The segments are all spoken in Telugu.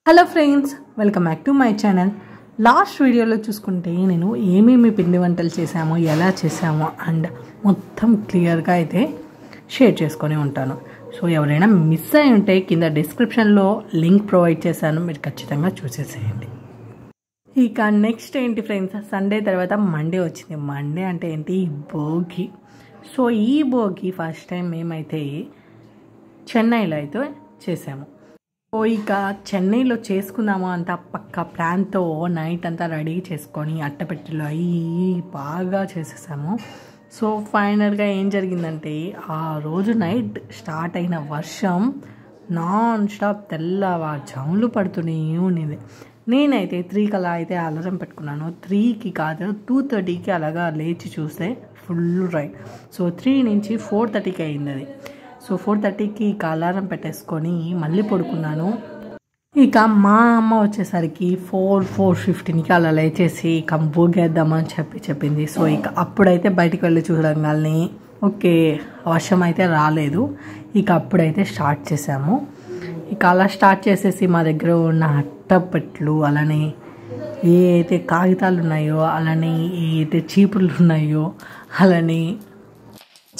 Hello friends, welcome back to my channel. Last వీడియోలో చూసుకుంటే నేను ఏమేమి పిండి వంటలు చేశామో, ఎలా చేశామో అండ్ మొత్తం క్లియర్గా అయితే షేర్ చేసుకొని ఉంటాను. సో ఎవరైనా మిస్ అయి ఉంటే కింద డిస్క్రిప్షన్లో లింక్ ప్రొవైడ్ చేశాను, మీరు ఖచ్చితంగా చూసేసేయండి. ఇక నెక్స్ట్ ఏంటి ఫ్రెండ్స్, సండే తర్వాత మండే వచ్చింది. మండే అంటే ఏంటి, భోగి. సో ఈ భోగి ఫస్ట్ టైం మేమైతే చెన్నైలో అయితే చేసాము. సో ఇక చెన్నైలో చేసుకుందాము అంతా పక్క ప్లాన్తో నైట్ అంతా రెడీ చేసుకొని అట్టపెట్టెలో అయ్యి బాగా చేసేసాము. సో ఫైనల్గా ఏం జరిగిందంటే, ఆ రోజు నైట్ స్టార్ట్ అయిన వర్షం నాన్ స్టాప్ తెల్లవారుజాములు పడుతూనే ఉండేది. నేనైతే 3కి అలా అయితే అలారం పెట్టుకున్నాను. 3కి కాదు 2:30కి అలాగా లేచి చూస్తే ఫుల్ రైన్. సో 3 నుంచి 4:30కి అయింది అది. సో 4:30కి ఇక అలారం పెట్టేసుకొని మళ్ళీ పడుకున్నాను. ఇక మా అమ్మ వచ్చేసరికి 4:15కి అలా లేచేసి ఇక భోగేద్దామని చెప్పింది. సో ఇక అప్పుడైతే బయటికి వెళ్ళి చూడంగానే ఓకే, వర్షం అయితే రాలేదు. ఇక అప్పుడైతే స్టార్ట్ చేసాము. ఇక అలా స్టార్ట్ చేసేసి మా దగ్గర ఉన్న అట్టపెట్లు, అలానే ఏ అయితే కాగితాలు ఉన్నాయో, అలానే ఏ అయితే చీపుర్లు ఉన్నాయో, అలానే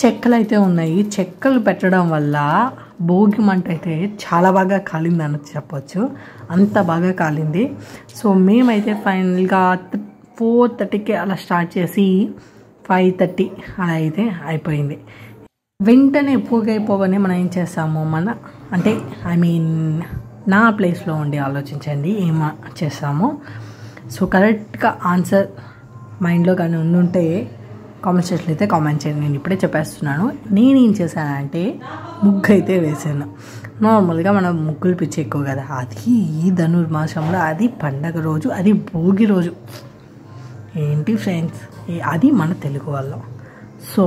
చెక్కలు అయితే ఉన్నాయి. చెక్కలు పెట్టడం వల్ల భోగి మంట అయితే చాలా బాగా కాలిందని చెప్పొచ్చు, అంత బాగా కాలింది. సో మేమైతే ఫైనల్గా 4:30కి అలా స్టార్ట్ చేసి 5:30 అలా అయితే అయిపోయింది. వెంటనే పోగైపోగానే మనం ఏం చేస్తాము, అంటే నా ప్లేస్లో ఉండి ఆలోచించండి ఏం చేస్తామో. సో కరెక్ట్గా ఆన్సర్ మైండ్లో కానీ ఉండుంటే కామెంట్ సెక్షన్లో అయితే కామెంట్ చేయండి. నేను ఇప్పుడే చెప్పేస్తున్నాను. నేనేం చేశానంటే ముగ్గు అయితే వేసాను. నార్మల్గా మనం ముగ్గులు పిచ్చి ఎక్కువ కదా, అది ఈ ధనుర్మాసంలో, అది పండగ రోజు, అది భోగి రోజు. ఏంటి ఫ్రెండ్స్, అది మన తెలుగు వాళ్ళం. సో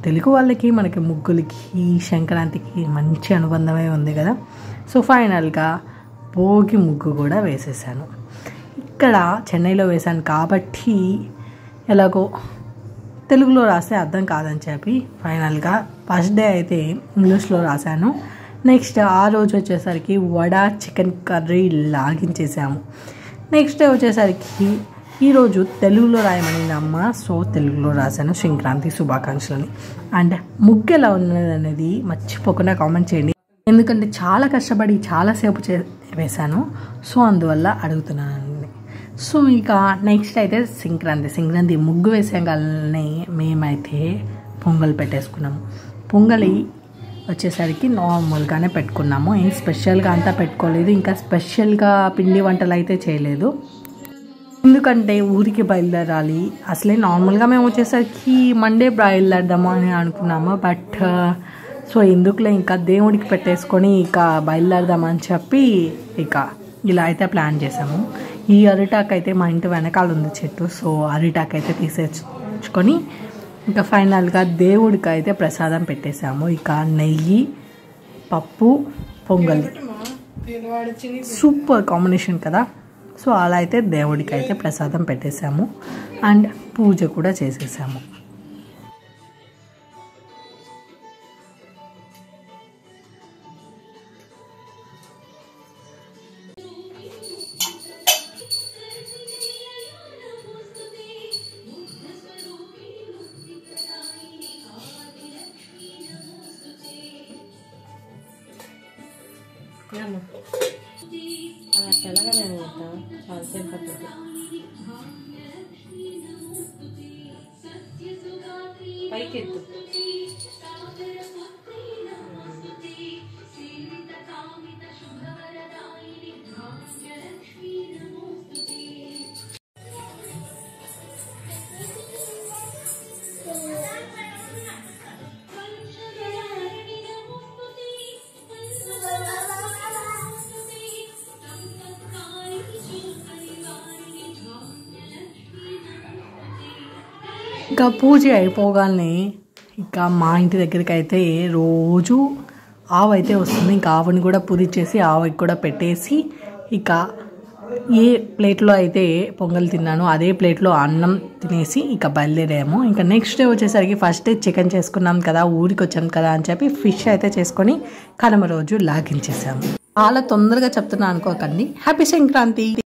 తెలుగు వాళ్ళకి మనకి ముగ్గులకి సంక్రాంతికి మంచి అనుబంధమే ఉంది కదా. సో ఫైనల్గా భోగి ముగ్గు కూడా వేసేసాను. ఇక్కడ చెన్నైలో వేశాను కాబట్టి ఎలాగో తెలుగులో రాస్తే అర్థం కాదని చెప్పి ఫైనల్గా ఫస్ట్ డే అయితే ఇంగ్లీష్లో రాశాను. నెక్స్ట్ ఆ రోజు వచ్చేసరికి వడ చికెన్ కర్రీ లాగించేసాము. నెక్స్ట్ డే వచ్చేసరికి ఈరోజు తెలుగులో రాయమనింది అమ్మ. సో తెలుగులో రాశాను సంక్రాంతి శుభాకాంక్షలని. అండ్ ముగ్గు ఎలా ఉన్నది అనేది మర్చిపోకుండా కామెంట్ చేయండి, ఎందుకంటే చాలా కష్టపడి చాలాసేపు వేశాను. సో అందువల్ల అడుగుతున్నాను. సో ఇక నెక్స్ట్ అయితే సంక్రాంతి ముగ్గు వేసేగానే మేమైతే పొంగల్ పెట్టేసుకున్నాము. పొంగలి వచ్చేసరికి నార్మల్గానే పెట్టుకున్నాము, ఏం స్పెషల్గా అంతా పెట్టుకోలేదు. ఇంకా స్పెషల్గా పిండి వంటలు అయితే చేయలేదు, ఎందుకంటే ఊరికి బయలుదేరాలి. అసలే నార్మల్గా మేము వచ్చేసరికి మండే బయలుదేరదాము అని అనుకున్నాము. బట్ సో ఎందుకులే ఇంకా దేవుడికి పెట్టేసుకొని ఇక బయలుదేరదామని చెప్పి ఇక ఇలా అయితే ప్లాన్ చేసాము. ఈ అరిటాకు అయితే మా ఇంటి వెనకాల ఉంది చెట్టు. సో అరిటాకు అయితే తీసేసుకొని ఇంకా ఫైనల్గా దేవుడికి అయితే ప్రసాదం పెట్టేసాము. ఇక నెయ్యి, పప్పు, పొంగలి సూపర్ కాంబినేషన్ కదా. సో అలా అయితే దేవుడికి అయితే ప్రసాదం పెట్టేసాము అండ్ పూజ కూడా చేసేసాము. అలా తెల్లగానే చాలాసేపు పట్టుద్ది. పైకి ఎత్తు. ఇంకా పూజ అయిపోగానే ఇక మా ఇంటి దగ్గరికి అయితే రోజు ఆవు అయితే వస్తుంది. ఇంకా ఆవుని కూడా పూజ చేసి ఆవుకి కూడా పెట్టేసి ఇక ఏ ప్లేట్లో అయితే పొంగల్ తిన్నానో అదే ప్లేట్లో అన్నం తినేసి ఇక బయలుదేరాము. ఇంకా నెక్స్ట్ డే వచ్చేసరికి ఫస్ట్ డే చికెన్ చేసుకున్నాం కదా, ఊరికి వచ్చాం కదా అని చెప్పి ఫిష్ అయితే చేసుకొని కనుమ రోజు లాగించేసాము. చాలా తొందరగా చెప్తున్నా అనుకోకండి. హ్యాపీ సంక్రాంతి.